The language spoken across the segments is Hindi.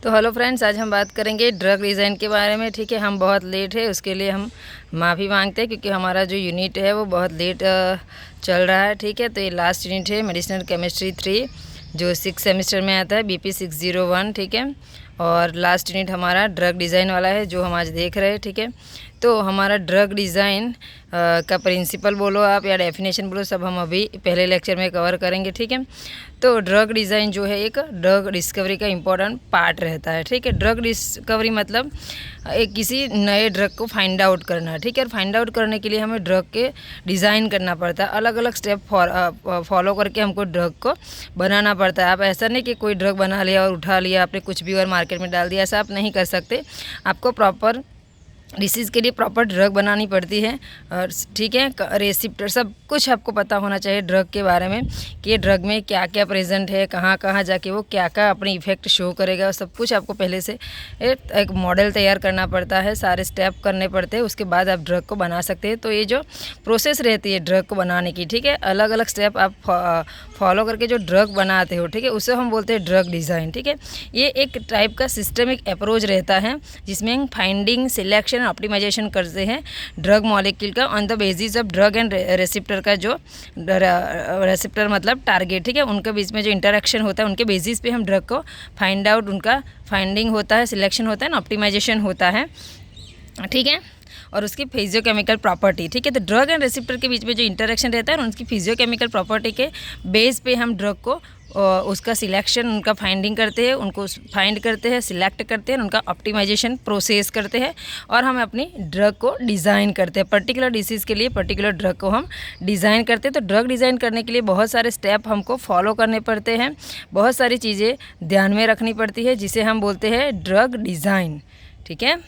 तो हेलो फ्रेंड्स, आज हम बात करेंगे ड्रग डिज़ाइन के बारे में। ठीक है, हम बहुत लेट है, उसके लिए हम माफ़ी मांगते हैं क्योंकि हमारा जो यूनिट है वो बहुत लेट चल रहा है। ठीक है, तो ये लास्ट यूनिट है मेडिसिनल केमिस्ट्री 3 जो 6 सेमेस्टर में आता है, BP 601। ठीक है, और लास्ट यूनिट हमारा ड्रग डिज़ाइन वाला है जो हम आज देख रहे हैं। ठीक है, तो हमारा ड्रग डिज़ाइन का प्रिंसिपल बोलो आप या डेफिनेशन बोलो, सब हम अभी पहले लेक्चर में कवर करेंगे। ठीक है, तो ड्रग डिज़ाइन जो है एक ड्रग डिस्कवरी का इम्पोर्टेंट पार्ट रहता है। ठीक है, ड्रग डिस्कवरी मतलब एक किसी नए ड्रग को फाइंड आउट करना। ठीक है, और फाइंड आउट करने के लिए हमें ड्रग के डिज़ाइन करना पड़ता है, अलग अलग स्टेप फॉलो करके हमको ड्रग को बनाना पड़ता है। आप ऐसा नहीं कि कोई ड्रग बना लिया और उठा लिया आपने कुछ भी और मार्केट में डाल दिया, ऐसा आप नहीं कर सकते। आपको प्रॉपर डिसीज़ के लिए प्रॉपर ड्रग बनानी पड़ती है। और ठीक है, रेसिप्टर सब कुछ आपको पता होना चाहिए ड्रग के बारे में कि ये ड्रग में क्या क्या प्रेजेंट है, कहाँ कहाँ जाके वो क्या क्या अपनी इफ़ेक्ट शो करेगा, सब कुछ आपको पहले से एक मॉडल तैयार करना पड़ता है, सारे स्टेप करने पड़ते हैं, उसके बाद आप ड्रग को बना सकते हैं। तो ये जो प्रोसेस रहती है ड्रग को बनाने की, ठीक है, अलग अलग स्टेप आप फॉलो करके जो ड्रग बनाते हो, ठीक है, उसे हम बोलते हैं ड्रग डिज़ाइन। ठीक है, ये एक टाइप का सिस्टमिक अप्रोच रहता है जिसमें हम फाइंडिंग, सिलेक्शन, ऑप्टिमाइजेशन करते हैं ड्रग मॉलिक्यूल का on the basis of drug and receptor का, जो रेसिप्टर मतलब टारगेट, ठीक है, उनके बीच में जो इंटरेक्शन होता है उनके बेसिस पे हम ड्रग को फाइंड आउट, उनका फाइंडिंग होता है, सिलेक्शन होता है ना, ऑप्टिमाइजेशन होता है। ठीक है, और उसकी फिजियोकेमिकल प्रॉपर्टी, ठीक है, तो ड्रग एंड रेसिप्टर के बीच में जो इंटरेक्शन रहता है और उनकी फिजियोकेमिकल प्रॉपर्टी के बेस पे हम ड्रग को उसका सिलेक्शन, उनका फाइंडिंग करते हैं, उनको फाइंड करते हैं, सिलेक्ट करते हैं, उनका ऑप्टिमाइजेशन प्रोसेस करते हैं और हम अपनी ड्रग को डिज़ाइन करते हैं। पर्टिकुलर डिसीज़ के लिए पर्टिकुलर ड्रग को हम डिज़ाइन करते हैं। तो ड्रग डिज़ाइन करने के लिए बहुत सारे स्टेप हमको फॉलो करने पड़ते हैं, बहुत सारी चीज़ें ध्यान में रखनी पड़ती है, जिसे हम बोलते हैं ड्रग डिज़ाइन। ठीक है,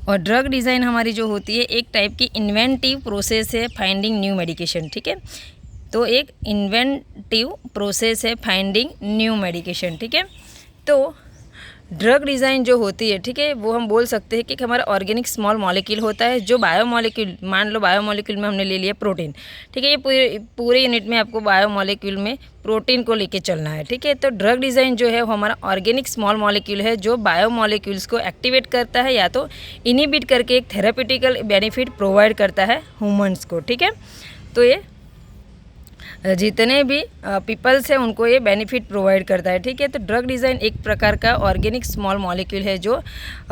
और ड्रग डिज़ाइन हमारी जो होती है एक टाइप की इन्वेंटिव प्रोसेस है फाइंडिंग न्यू मेडिकेशन। ठीक है, तो एक इन्वेंटिव प्रोसेस है फाइंडिंग न्यू मेडिकेशन। ठीक है, तो ड्रग डिज़ाइन जो होती है, ठीक है, वो हम बोल सकते हैं कि हमारा ऑर्गेनिक स्मॉल मॉलिक्यूल होता है जो बायोमॉलिक्यूल, मान लो बायोमॉलिक्यूल में हमने ले लिया प्रोटीन। ठीक है, ये पूरे यूनिट में आपको बायोमॉलिक्यूल में प्रोटीन को लेके चलना है। ठीक है, तो ड्रग डिज़ाइन जो है वो हमारा ऑर्गेनिक स्मॉल मॉलिक्यूल है जो बायोमॉलिक्यूल्स को एक्टिवेट करता है या तो इनिबिट करके एक थेरापेटिकल बेनिफिट प्रोवाइड करता है ह्यूमन्स को। ठीक है, तो ये जितने भी पीपल्स हैं उनको ये बेनिफिट प्रोवाइड करता है। ठीक है, तो ड्रग डिज़ाइन एक प्रकार का ऑर्गेनिक स्मॉल मॉलिक्यूल है जो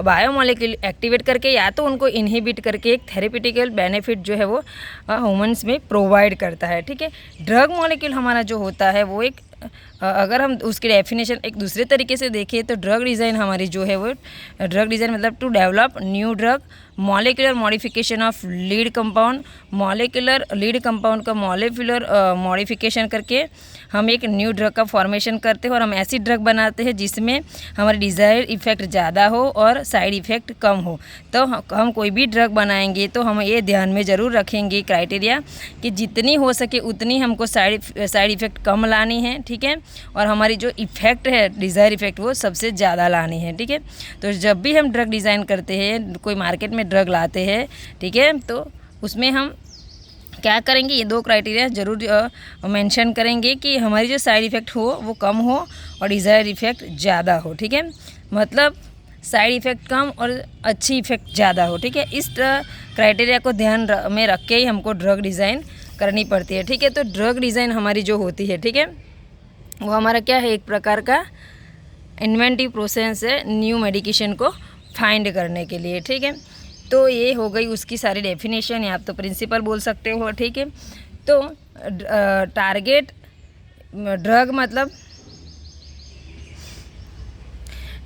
बायोमॉलिक्यूल एक्टिवेट करके या तो उनको इनहिबिट करके एक थेरेपेटिकल बेनिफिट जो है वो ह्यूमंस में प्रोवाइड करता है। ठीक है, ड्रग मॉलिक्यूल हमारा जो होता है वो एक, अगर हम उसकी डेफिनेशन एक दूसरे तरीके से देखें तो ड्रग डिज़ाइन हमारी जो है वो, ड्रग डिज़ाइन मतलब to develop new drug, molecular modification of lead compound, molecular lead compound का मॉलिक्यूलर मॉडिफिकेशन करके हम एक न्यू ड्रग का फॉर्मेशन करते हैं और हम ऐसी ड्रग बनाते हैं जिसमें हमारे डिज़ायर्ड इफ़ेक्ट ज़्यादा हो और साइड इफ़ेक्ट कम हो। तो हम कोई भी ड्रग बनाएंगे तो हम ये ध्यान में ज़रूर रखेंगे क्राइटेरिया कि जितनी हो सके उतनी हमको साइड इफ़ेक्ट कम लानी है। ठीक है, और हमारी जो इफ़ेक्ट है डिज़ायर इफ़ेक्ट वो सबसे ज़्यादा लानी है। ठीक है, तो जब भी हम ड्रग डिज़ाइन करते हैं, कोई मार्केट में ड्रग लाते हैं, ठीक है, तो उसमें हम क्या करेंगे, ये दो क्राइटेरिया ज़रूर मेंशन करेंगे कि हमारी जो साइड इफ़ेक्ट हो वो कम हो और डिज़ायर इफ़ेक्ट ज़्यादा हो। ठीक है, मतलब साइड इफ़ेक्ट कम और अच्छी इफ़ेक्ट ज़्यादा हो। ठीक है, इस क्राइटेरिया को ध्यान में रख के ही हमको ड्रग डिज़ाइन करनी पड़ती है। ठीक है, तो ड्रग डिज़ाइन हमारी जो होती है, ठीक है, वो हमारा क्या है, एक प्रकार का इन्वेंटिव प्रोसेस है न्यू मेडिकेशन को फाइंड करने के लिए। ठीक है, तो ये हो गई उसकी सारी डेफिनेशन, या आप तो प्रिंसिपल बोल सकते हो। ठीक है, तो टारगेट ड्रग मतलब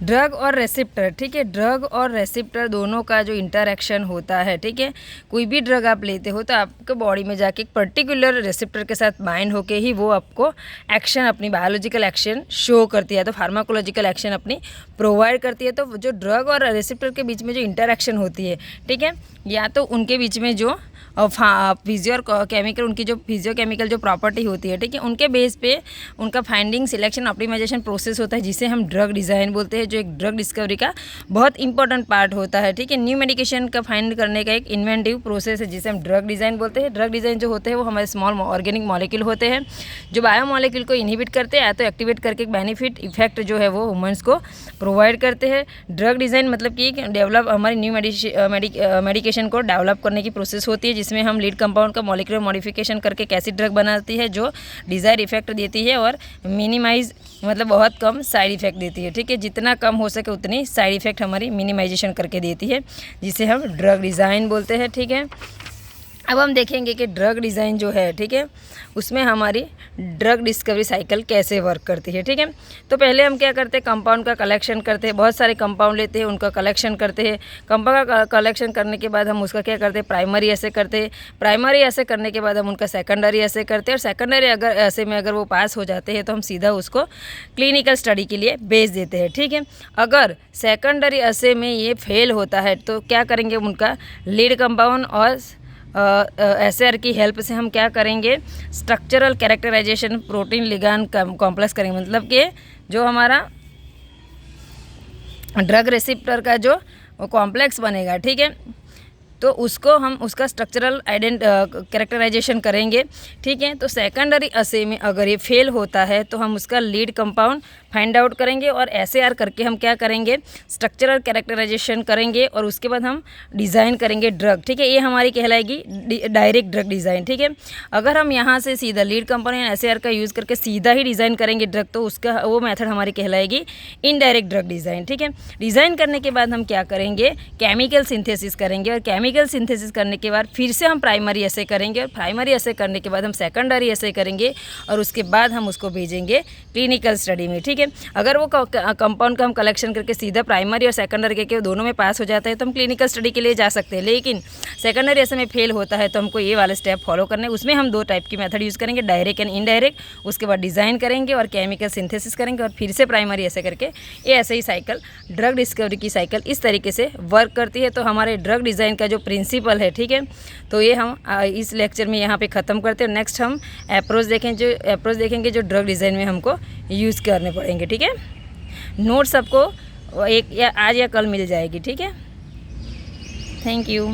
ड्रग और रेसिप्टर। ठीक है, ड्रग और रेसिप्टर दोनों का जो इंटरेक्शन होता है, ठीक है, कोई भी ड्रग आप लेते हो तो आपके बॉडी में जाके एक पर्टिकुलर रेसिप्टर के साथ बाइंड होके ही वो आपको एक्शन, अपनी बायोलॉजिकल एक्शन शो करती है, तो फार्माकोलॉजिकल एक्शन अपनी प्रोवाइड करती है। तो जो ड्रग और रेसिप्टर के बीच में जो इंटरेक्शन होती है, ठीक है, या तो उनके बीच में जो फिजियोकेमिकल, उनकी जो फिजियोकेमिकल जो प्रॉपर्टी होती है, ठीक है, उनके बेस पे उनका फाइंडिंग, सिलेक्शन, ऑप्टिमाइजेशन प्रोसेस होता है जिसे हम ड्रग डिज़ाइन बोलते हैं, है जो एक ड्रग डिस्कवरी का बहुत इंपॉर्टेंट पार्ट होता है, ठीक है। न्यू मेडिकेशन का फाइंड करने का एक इन्वेंटिव प्रोसेस है जिसे हम ड्रग डिज़ाइन बोलते हैं। ड्रग डिज़ाइन जो होते हैं वो हमारे स्मॉल ऑर्गेनिक मॉलिक्यूल होते हैं जो बायोमॉलिक्यूल को इनहिबिट करते हैं या तो एक्टिवेट करके बेनिफिट इफेक्ट जो है वो ह्यूमन्स को प्रोवाइड करते हैं। ड्रग डिज़ाइन मतलब कि डेवलप हमारी न्यू मेडिकेशन को डेवलप करने की प्रोसेस होती है जिसमें हम लीड कंपाउंड का मॉलिक्यूलर मॉडिफिकेशन करके कैसी ड्रग बनाती है जो डिज़ायर इफेक्ट देती है और मिनिमाइज मतलब बहुत कम साइड इफ़ेक्ट देती है, ठीक है। जितना कम हो सके उतनी साइड इफ़ेक्ट हमारी मिनिमाइजेशन करके देती है जिसे हम ड्रग डिज़ाइन बोलते हैं, ठीक है। अब हम देखेंगे कि ड्रग डिज़ाइन जो है, ठीक है, उसमें हमारी ड्रग डिस्कवरी साइकिल कैसे वर्क करती है, ठीक है। तो पहले हम क्या करते हैं, कंपाउंड का कलेक्शन करते हैं, बहुत सारे कंपाउंड लेते हैं, उनका कलेक्शन करते हैं। कंपाउंड का कलेक्शन करने के बाद हम उसका क्या करते हैं, प्राइमरी ऐसे करते हैं। प्राइमरी ऐसे करने के बाद हम उनका सेकेंडरी ऐसे करते हैं और सेकेंडरी अगर ऐसे में अगर वो पास हो जाते हैं तो हम सीधा उसको क्लिनिकल स्टडी के लिए भेज देते हैं, ठीक है। अगर सेकेंडरी ऐसे में ये फेल होता है तो क्या करेंगे, उनका लीड कंपाउंड और SAR की हेल्प से हम क्या करेंगे, structural characterization protein ligand complex करेंगे। मतलब कि जो हमारा ड्रग रिसेप्टर का जो कॉम्प्लेक्स बनेगा, ठीक है, तो उसको हम उसका स्ट्रक्चरल कैरेक्टराइजेशन करेंगे, ठीक है। तो सेकेंडरी असे में अगर ये फेल होता है तो हम उसका लीड कंपाउंड फाइंड आउट करेंगे और SAR करके हम क्या करेंगे, स्ट्रक्चरल कैरेक्टराइजेशन करेंगे और उसके बाद हम डिज़ाइन करेंगे ड्रग, ठीक है। ये हमारी कहलाएगी डायरेक्ट ड्रग डिज़ाइन, ठीक है। अगर हम यहाँ से सीधा लीड कंपाउंड या SAR का यूज़ करके सीधा ही डिज़ाइन करेंगे ड्रग तो उसका वो मेथड हमारी कहलाएगी इनडायरेक्ट ड्रग डिज़ाइन, ठीक है। डिज़ाइन करने के बाद हम क्या करेंगे, केमिकल सिंथेसिस करेंगे और केमिकल सिंथेसिस करने के बाद फिर से हम प्राइमरी ऐसे करेंगे और प्राइमरी ऐसे करने के बाद हम सेकेंडरी ऐसे करेंगे और उसके बाद हम उसको भेजेंगे क्लिनिकल स्टडी में, ठीक है। अगर वो कंपाउंड का हम कलेक्शन करके सीधा प्राइमरी और सेकेंडरी करके दोनों में पास हो जाता है तो हम क्लिनिकल स्टडी के लिए जा सकते हैं। लेकिन सेकेंडरी ऐसे में फेल होता है तो हमको ये वाले स्टेप फॉलो करने, उसमें हम 2 टाइप की मेथड यूज़ करेंगे, डायरेक्ट एंड इनडायरेक्ट। उसके बाद डिज़ाइन करेंगे और केमिकल सिंथेसिस करेंगे और फिर से प्राइमरी ऐसे करके ये ऐसे ही साइकिल ड्रग डिस्कवरी की साइकिल इस तरीके से वर्क करती है। तो हमारे ड्रग डिज़ाइन का जो प्रिंसिपल है, ठीक है, तो ये हम इस लेक्चर में यहाँ पे ख़त्म करते हैं। नेक्स्ट हम अप्रोच देखेंगे जो ड्रग डिज़ाइन में हमको यूज़ करने पड़ेंगे, ठीक है। नोट्स आपको एक या आज या कल मिल जाएगी, ठीक है। Thank you.